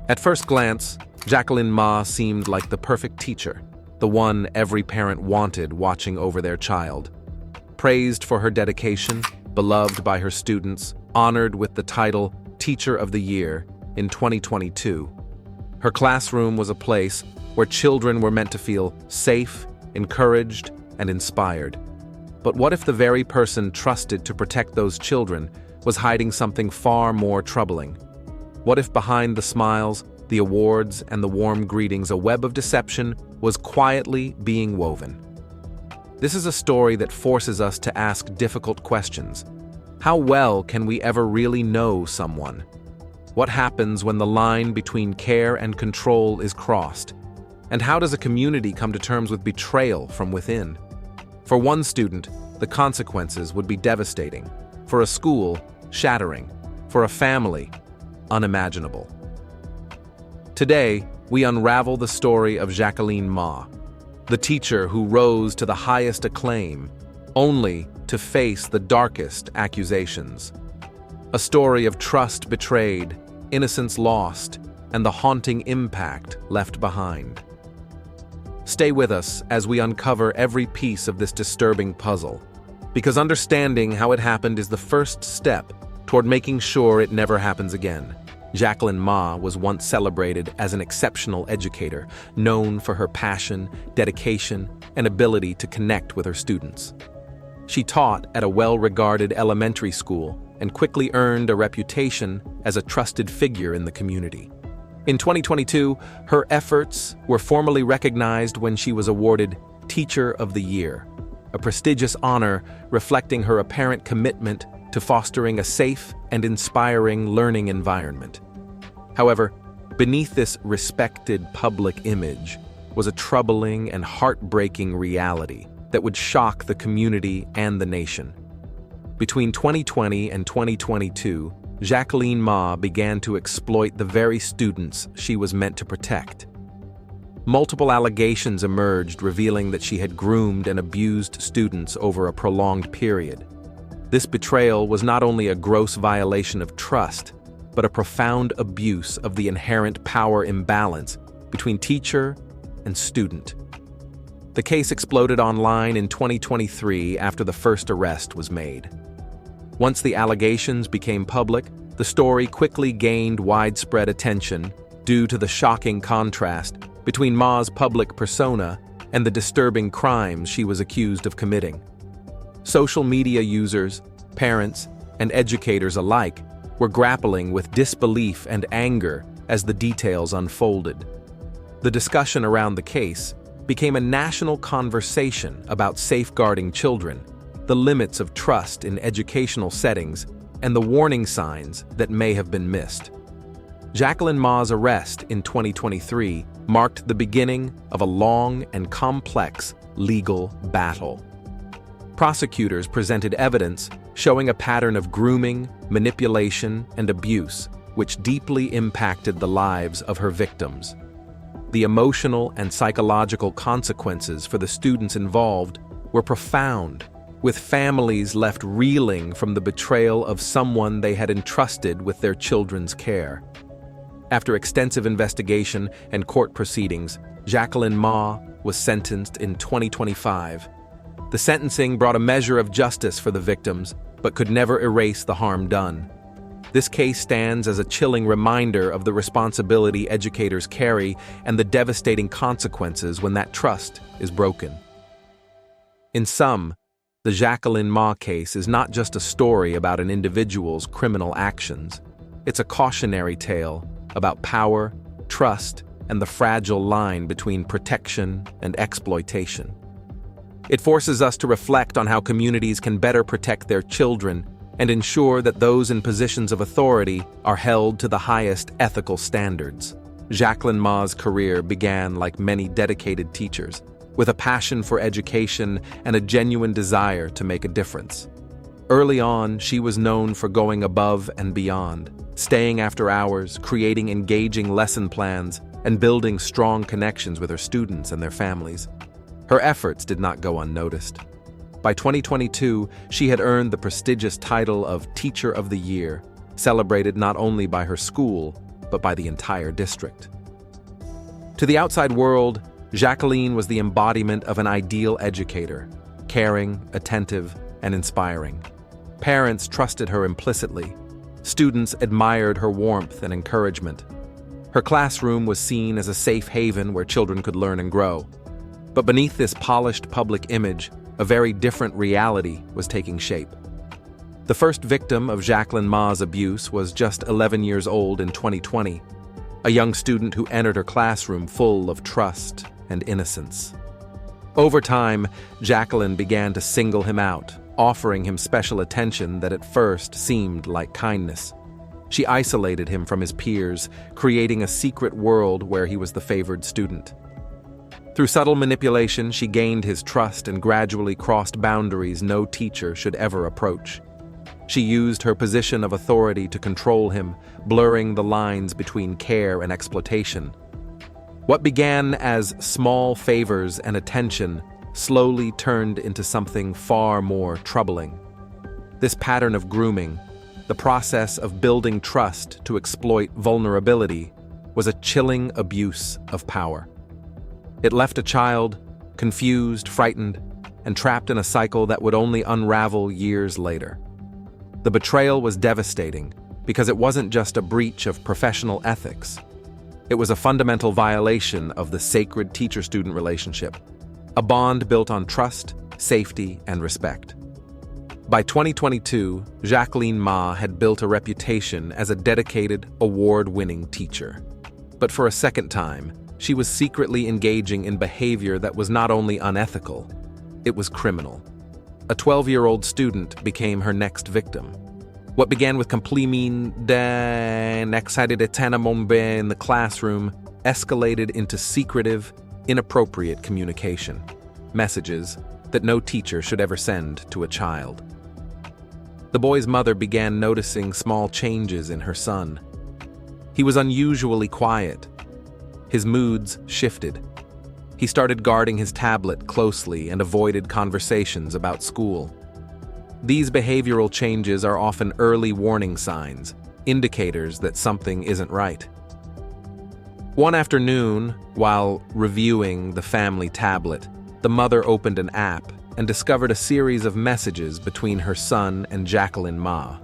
At first glance, Jacqueline Ma seemed like the perfect teacher, the one every parent wanted watching over their child. Praised for her dedication, beloved by her students, honored with the title Teacher of the Year in 2022. Her classroom was a place where children were meant to feel safe, encouraged, and inspired. But what if the very person trusted to protect those children was hiding something far more troubling? What if behind the smiles, the awards, and the warm greetings, a web of deception was quietly being woven? This is a story that forces us to ask difficult questions. How well can we ever really know someone? What happens when the line between care and control is crossed? And how does a community come to terms with betrayal from within? For one student, the consequences would be devastating. For a school, shattering. For a family, unimaginable. Today, we unravel the story of Jacqueline Ma, the teacher who rose to the highest acclaim, only to face the darkest accusations. A story of trust betrayed, innocence lost, and the haunting impact left behind. Stay with us as we uncover every piece of this disturbing puzzle, because understanding how it happened is the first step toward making sure it never happens again. Jacqueline Ma was once celebrated as an exceptional educator, known for her passion, dedication, and ability to connect with her students. She taught at a well-regarded elementary school and quickly earned a reputation as a trusted figure in the community. In 2022, her efforts were formally recognized when she was awarded Teacher of the Year, a prestigious honor reflecting her apparent commitment to fostering a safe and inspiring learning environment. However, beneath this respected public image was a troubling and heartbreaking reality that would shock the community and the nation. Between 2020 and 2022, Jacqueline Ma began to exploit the very students she was meant to protect. Multiple allegations emerged revealing that she had groomed and abused students over a prolonged period. This betrayal was not only a gross violation of trust, but a profound abuse of the inherent power imbalance between teacher and student. The case exploded online in 2023 after the first arrest was made. Once the allegations became public, the story quickly gained widespread attention due to the shocking contrast between Ma's public persona and the disturbing crimes she was accused of committing. Social media users, parents, and educators alike were grappling with disbelief and anger as the details unfolded. The discussion around the case became a national conversation about safeguarding children, the limits of trust in educational settings, and the warning signs that may have been missed. Jacqueline Ma's arrest in 2023 marked the beginning of a long and complex legal battle. Prosecutors presented evidence showing a pattern of grooming, manipulation, and abuse, which deeply impacted the lives of her victims. The emotional and psychological consequences for the students involved were profound, with families left reeling from the betrayal of someone they had entrusted with their children's care. After extensive investigation and court proceedings, Jacqueline Ma was sentenced in 2025. The sentencing brought a measure of justice for the victims, but could never erase the harm done. This case stands as a chilling reminder of the responsibility educators carry and the devastating consequences when that trust is broken. In sum, the Jacqueline Ma case is not just a story about an individual's criminal actions. It's a cautionary tale about power, trust, and the fragile line between protection and exploitation. It forces us to reflect on how communities can better protect their children and ensure that those in positions of authority are held to the highest ethical standards. Jacqueline Ma's career began like many dedicated teachers, with a passion for education and a genuine desire to make a difference. Early on, she was known for going above and beyond, staying after hours, creating engaging lesson plans, and building strong connections with her students and their families. Her efforts did not go unnoticed. By 2022, she had earned the prestigious title of Teacher of the Year, celebrated not only by her school, but by the entire district. To the outside world, Jacqueline was the embodiment of an ideal educator, caring, attentive, and inspiring. Parents trusted her implicitly. Students admired her warmth and encouragement. Her classroom was seen as a safe haven where children could learn and grow. But beneath this polished public image, a very different reality was taking shape. The first victim of Jacqueline Ma's abuse was just 11 years old in 2020, a young student who entered her classroom full of trust and innocence. Over time, Jacqueline began to single him out, offering him special attention that at first seemed like kindness. She isolated him from his peers, creating a secret world where he was the favored student. Through subtle manipulation, she gained his trust and gradually crossed boundaries no teacher should ever approach. She used her position of authority to control him, blurring the lines between care and exploitation. What began as small favors and attention slowly turned into something far more troubling. This pattern of grooming, the process of building trust to exploit vulnerability, was a chilling abuse of power. It left a child confused, frightened, and trapped in a cycle that would only unravel years later. The betrayal was devastating because it wasn't just a breach of professional ethics. It was a fundamental violation of the sacred teacher-student relationship, a bond built on trust, safety, and respect. By 2022, Jacqueline Ma had built a reputation as a dedicated, award-winning teacher. But for a second time, she was secretly engaging in behavior that was not only unethical, it was criminal. A 12-year-old student became her next victim. What began with complimen excited in the classroom escalated into secretive, inappropriate communication, messages that no teacher should ever send to a child. The boy's mother began noticing small changes in her son. He was unusually quiet. His moods shifted. He started guarding his tablet closely and avoided conversations about school. These behavioral changes are often early warning signs, indicators that something isn't right. One afternoon, while reviewing the family tablet, the mother opened an app and discovered a series of messages between her son and Jacqueline Ma.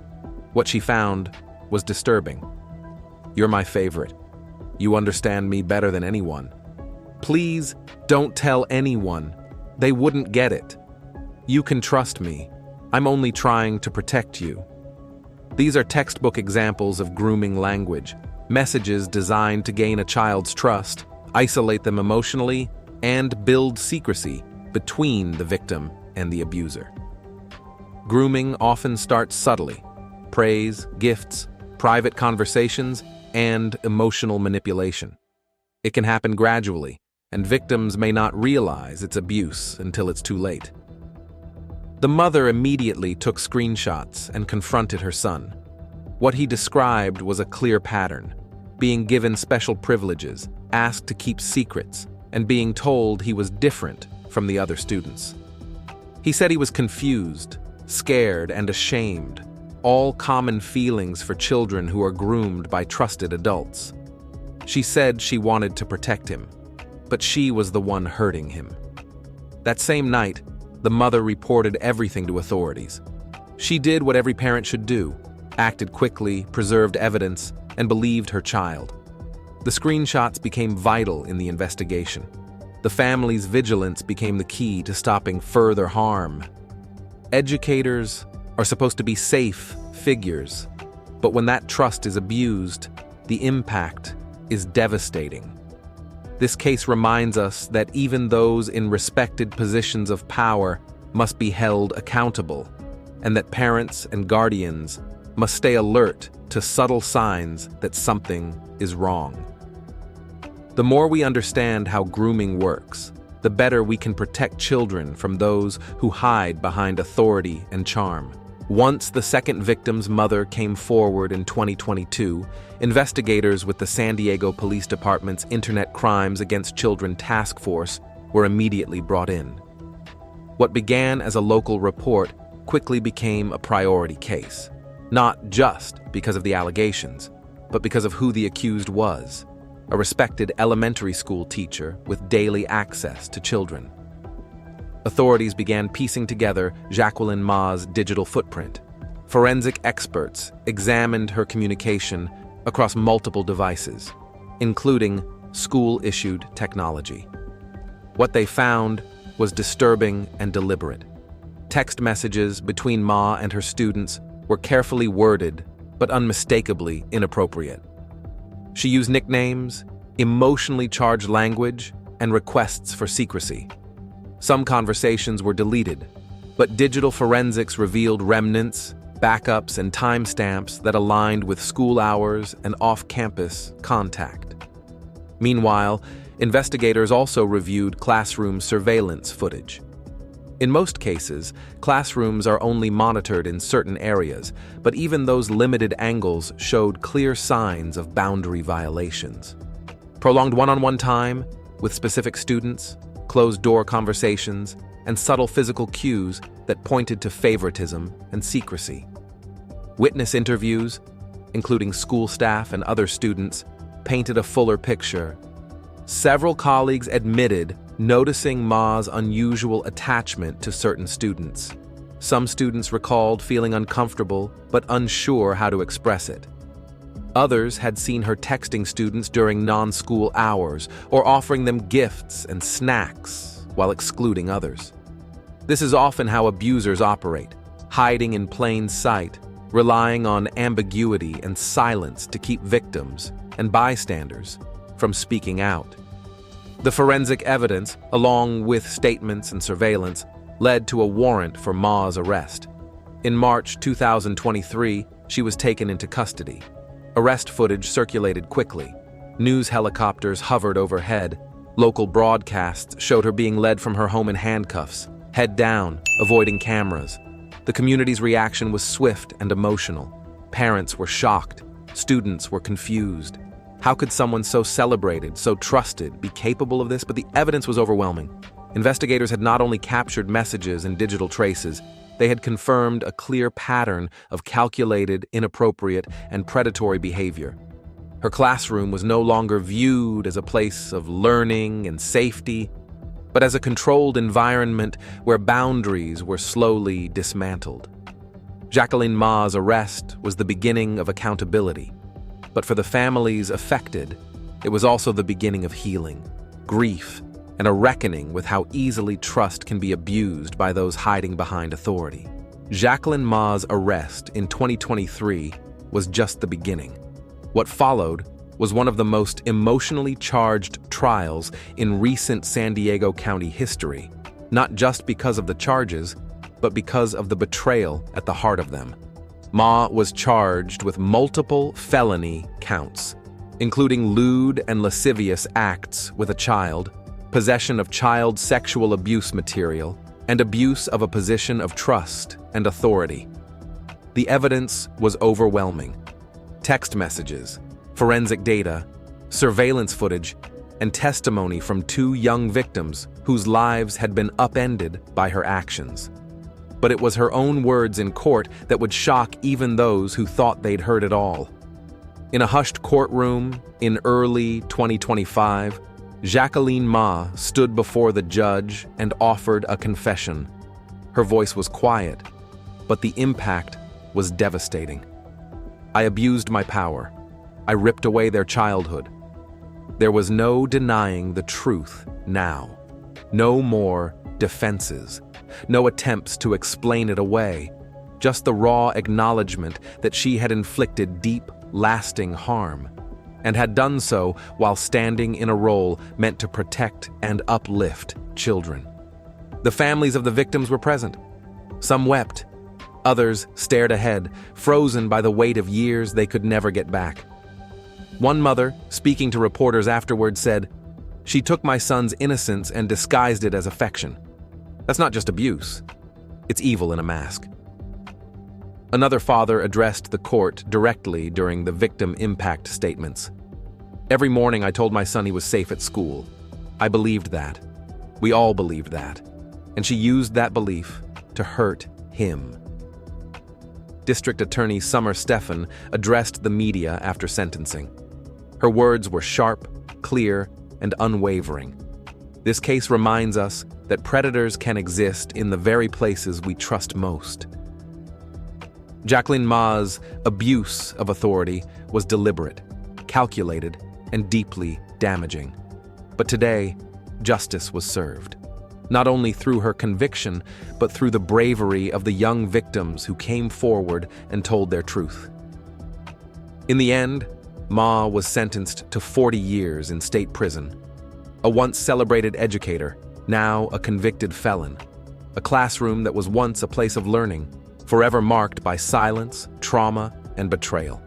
What she found was disturbing. "You're my favorite. You understand me better than anyone. Please don't tell anyone. They wouldn't get it. You can trust me. I'm only trying to protect you." These are textbook examples of grooming language, messages designed to gain a child's trust, isolate them emotionally, and build secrecy between the victim and the abuser. Grooming often starts subtly: praise, gifts, private conversations, and emotional manipulation. It can happen gradually, and victims may not realize it's abuse until it's too late. The mother immediately took screenshots and confronted her son. What he described was a clear pattern: being given special privileges, asked to keep secrets, and being told he was different from the other students. He said he was confused, scared, and ashamed, all common feelings for children who are groomed by trusted adults. She said she wanted to protect him, but she was the one hurting him. That same night, the mother reported everything to authorities. She did what every parent should do: acted quickly, preserved evidence, and believed her child. The screenshots became vital in the investigation. The family's vigilance became the key to stopping further harm. Educators are supposed to be safe figures, but when that trust is abused, the impact is devastating. This case reminds us that even those in respected positions of power must be held accountable, and that parents and guardians must stay alert to subtle signs that something is wrong. The more we understand how grooming works, the better we can protect children from those who hide behind authority and charm. Once the second victim's mother came forward in 2022, investigators with the San Diego Police Department's Internet Crimes Against Children Task Force were immediately brought in. What began as a local report quickly became a priority case, not just because of the allegations, but because of who the accused was, a respected elementary school teacher with daily access to children. Authorities began piecing together Jacqueline Ma's digital footprint. Forensic experts examined her communication across multiple devices, including school-issued technology. What they found was disturbing and deliberate. Text messages between Ma and her students were carefully worded but unmistakably inappropriate. She used nicknames, emotionally charged language, and requests for secrecy. Some conversations were deleted, but digital forensics revealed remnants, backups, and timestamps that aligned with school hours and off-campus contact. Meanwhile, investigators also reviewed classroom surveillance footage. In most cases, classrooms are only monitored in certain areas, but even those limited angles showed clear signs of boundary violations. Prolonged one-on-one time with specific students, closed-door conversations, and subtle physical cues that pointed to favoritism and secrecy. Witness interviews, including school staff and other students, painted a fuller picture. Several colleagues admitted noticing Ma's unusual attachment to certain students. Some students recalled feeling uncomfortable but unsure how to express it. Others had seen her texting students during non-school hours or offering them gifts and snacks while excluding others. This is often how abusers operate, hiding in plain sight, relying on ambiguity and silence to keep victims and bystanders from speaking out. The forensic evidence, along with statements and surveillance, led to a warrant for Ma's arrest. In March 2023, she was taken into custody. Arrest footage circulated quickly. News helicopters hovered overhead. Local broadcasts showed her being led from her home in handcuffs, head down, avoiding cameras. The community's reaction was swift and emotional. Parents were shocked. Students were confused. How could someone so celebrated, so trusted, be capable of this? But the evidence was overwhelming. Investigators had not only captured messages and digital traces, they had confirmed a clear pattern of calculated, inappropriate, and predatory behavior. Her classroom was no longer viewed as a place of learning and safety, but as a controlled environment where boundaries were slowly dismantled. Jacqueline Ma's arrest was the beginning of accountability. But for the families affected, it was also the beginning of healing, grief, and a reckoning with how easily trust can be abused by those hiding behind authority. Jacqueline Ma's arrest in 2023 was just the beginning. What followed was one of the most emotionally charged trials in recent San Diego County history, not just because of the charges, but because of the betrayal at the heart of them. Ma was charged with multiple felony counts, including lewd and lascivious acts with a child, possession of child sexual abuse material, and abuse of a position of trust and authority. The evidence was overwhelming. Text messages, forensic data, surveillance footage, and testimony from 2 young victims whose lives had been upended by her actions. But it was her own words in court that would shock even those who thought they'd heard it all. In a hushed courtroom in early 2025, Jacqueline Ma stood before the judge and offered a confession. Her voice was quiet, but the impact was devastating. I abused my power. I ripped away their childhood. There was no denying the truth now. No more defenses. No attempts to explain it away, just the raw acknowledgement that she had inflicted deep, lasting harm, and had done so while standing in a role meant to protect and uplift children. The families of the victims were present. Some wept. Others stared ahead, frozen by the weight of years they could never get back. One mother, speaking to reporters afterward, said, "She took my son's innocence and disguised it as affection. That's not just abuse. It's evil in a mask." Another father addressed the court directly during the victim impact statements. "Every morning I told my son he was safe at school. I believed that. We all believed that. And she used that belief to hurt him." District Attorney Summer Stephan addressed the media after sentencing. Her words were sharp, clear, and unwavering. This case reminds us that predators can exist in the very places we trust most. Jacqueline Ma's abuse of authority was deliberate, calculated, and deeply damaging. But today, justice was served, not only through her conviction, but through the bravery of the young victims who came forward and told their truth. In the end, Ma was sentenced to 40 years in state prison. A once celebrated educator, now a convicted felon. A classroom that was once a place of learning, forever marked by silence, trauma, and betrayal.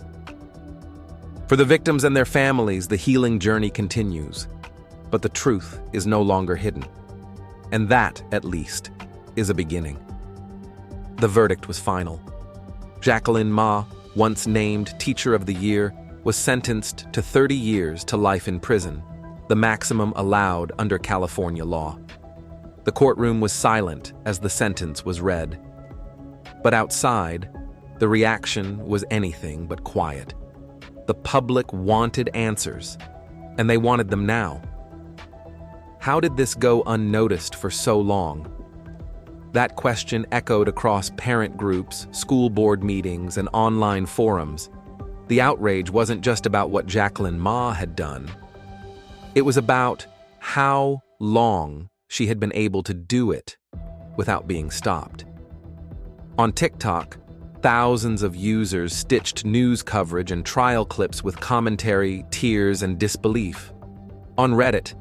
For the victims and their families, the healing journey continues, but the truth is no longer hidden. And that, at least, is a beginning. The verdict was final. Jacqueline Ma, once named Teacher of the Year, was sentenced to 30 years to life in prison, the maximum allowed under California law. The courtroom was silent as the sentence was read. But outside, the reaction was anything but quiet. The public wanted answers, and they wanted them now. How did this go unnoticed for so long? That question echoed across parent groups, school board meetings, and online forums. The outrage wasn't just about what Jacqueline Ma had done. It was about how long she had been able to do it without being stopped. On TikTok, thousands of users stitched news coverage and trial clips with commentary, tears, and disbelief. On Reddit,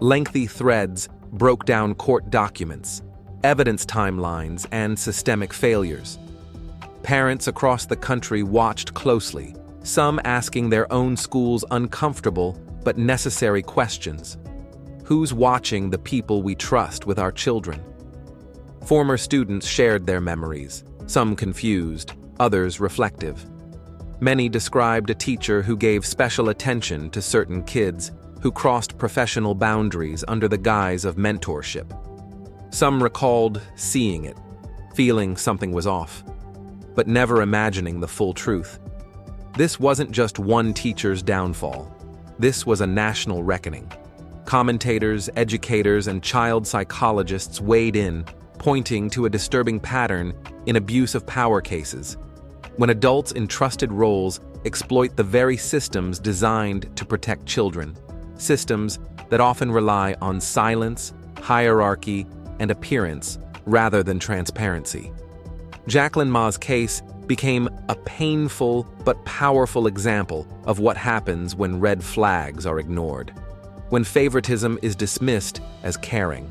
lengthy threads broke down court documents, evidence timelines, and systemic failures. Parents across the country watched closely, some asking their own schools uncomfortable but necessary questions. Who's watching the people we trust with our children? Former students shared their memories, some confused, others reflective. Many described a teacher who gave special attention to certain kids, who crossed professional boundaries under the guise of mentorship. Some recalled seeing it, feeling something was off, but never imagining the full truth. This wasn't just one teacher's downfall. This was a national reckoning. Commentators, educators, and child psychologists weighed in, pointing to a disturbing pattern in abuse of power cases, when adults in trusted roles exploit the very systems designed to protect children, systems that often rely on silence, hierarchy, and appearance rather than transparency. Jacqueline Ma's case became a painful but powerful example of what happens when red flags are ignored, when favoritism is dismissed as caring,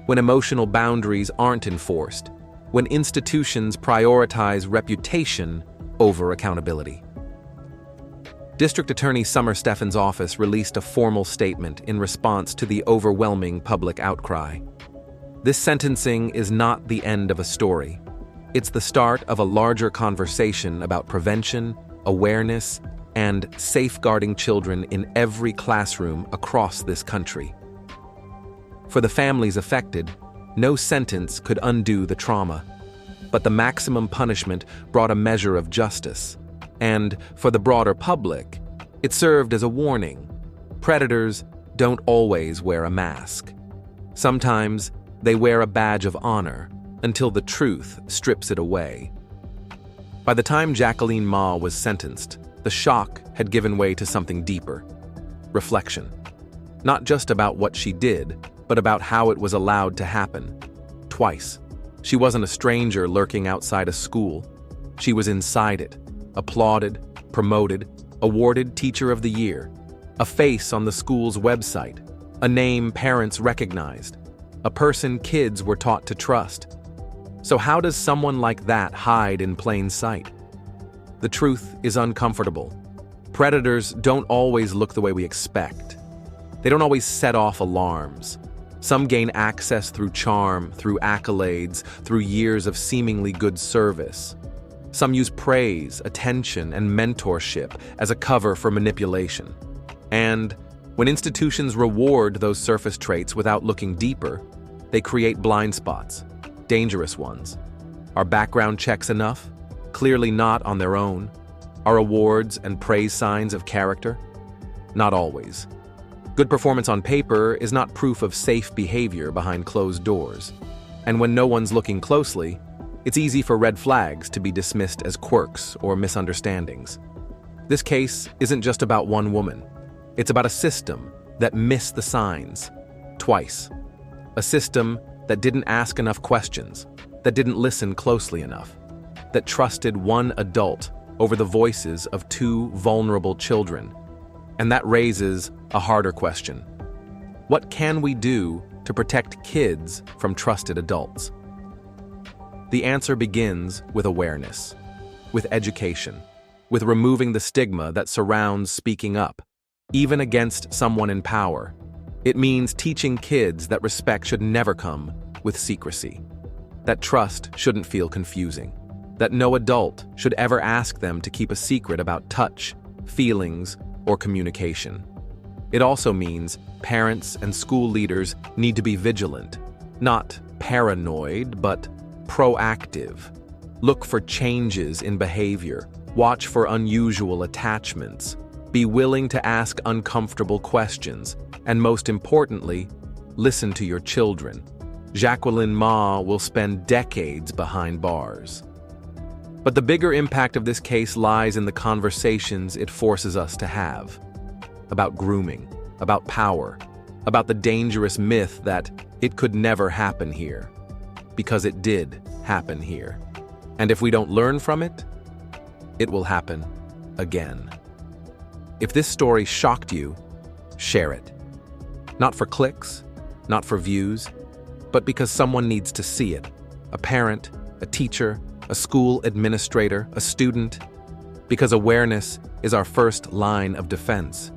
when emotional boundaries aren't enforced, when institutions prioritize reputation over accountability. District Attorney Summer Stephan's office released a formal statement in response to the overwhelming public outcry. This sentencing is not the end of a story. It's the start of a larger conversation about prevention, awareness, and safeguarding children in every classroom across this country. For the families affected, no sentence could undo the trauma, but the maximum punishment brought a measure of justice. And for the broader public, it served as a warning. Predators don't always wear a mask. Sometimes they wear a badge of honor until the truth strips it away. By the time Jacqueline Ma was sentenced, the shock had given way to something deeper: reflection. Not just about what she did, but about how it was allowed to happen. Twice. She wasn't a stranger lurking outside a school. She was inside it, applauded, promoted, awarded Teacher of the Year, a face on the school's website, a name parents recognized, a person kids were taught to trust. So how does someone like that hide in plain sight? The truth is uncomfortable. Predators don't always look the way we expect. They don't always set off alarms. Some gain access through charm, through accolades, through years of seemingly good service. Some use praise, attention, and mentorship as a cover for manipulation. And when institutions reward those surface traits without looking deeper, they create blind spots, dangerous ones. Are background checks enough? Clearly not on their own. Are awards and praise signs of character? Not always. Good performance on paper is not proof of safe behavior behind closed doors. And when no one's looking closely, it's easy for red flags to be dismissed as quirks or misunderstandings. This case isn't just about one woman. It's about a system that missed the signs twice. A system that didn't ask enough questions, that didn't listen closely enough, that trusted one adult over the voices of two vulnerable children. And that raises a harder question. What can we do to protect kids from trusted adults? The answer begins with awareness, with education, with removing the stigma that surrounds speaking up, even against someone in power. It means teaching kids that respect should never come with secrecy, that trust shouldn't feel confusing, that no adult should ever ask them to keep a secret about touch, feelings, or communication. It also means parents and school leaders need to be vigilant, not paranoid, but proactive. Look for changes in behavior, watch for unusual attachments, be willing to ask uncomfortable questions, and most importantly, listen to your children. Jacqueline Ma will spend decades behind bars. But the bigger impact of this case lies in the conversations it forces us to have. About grooming, about power, about the dangerous myth that it could never happen here. Because it did happen here. And if we don't learn from it, it will happen again. If this story shocked you, share it. Not for clicks, not for views, but because someone needs to see it. A parent, a teacher, a school administrator, a student. Because awareness is our first line of defense.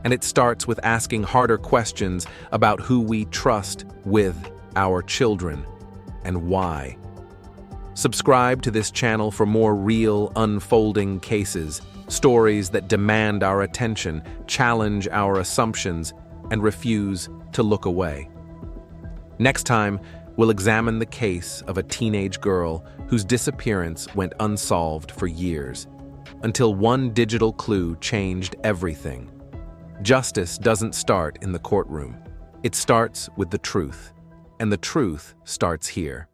And it starts with asking harder questions about who we trust with our children and why. Subscribe to this channel for more real, unfolding cases, stories that demand our attention, challenge our assumptions, and refuse to look away. Next time, we'll examine the case of a teenage girl whose disappearance went unsolved for years, until one digital clue changed everything. Justice doesn't start in the courtroom. It starts with the truth, and the truth starts here.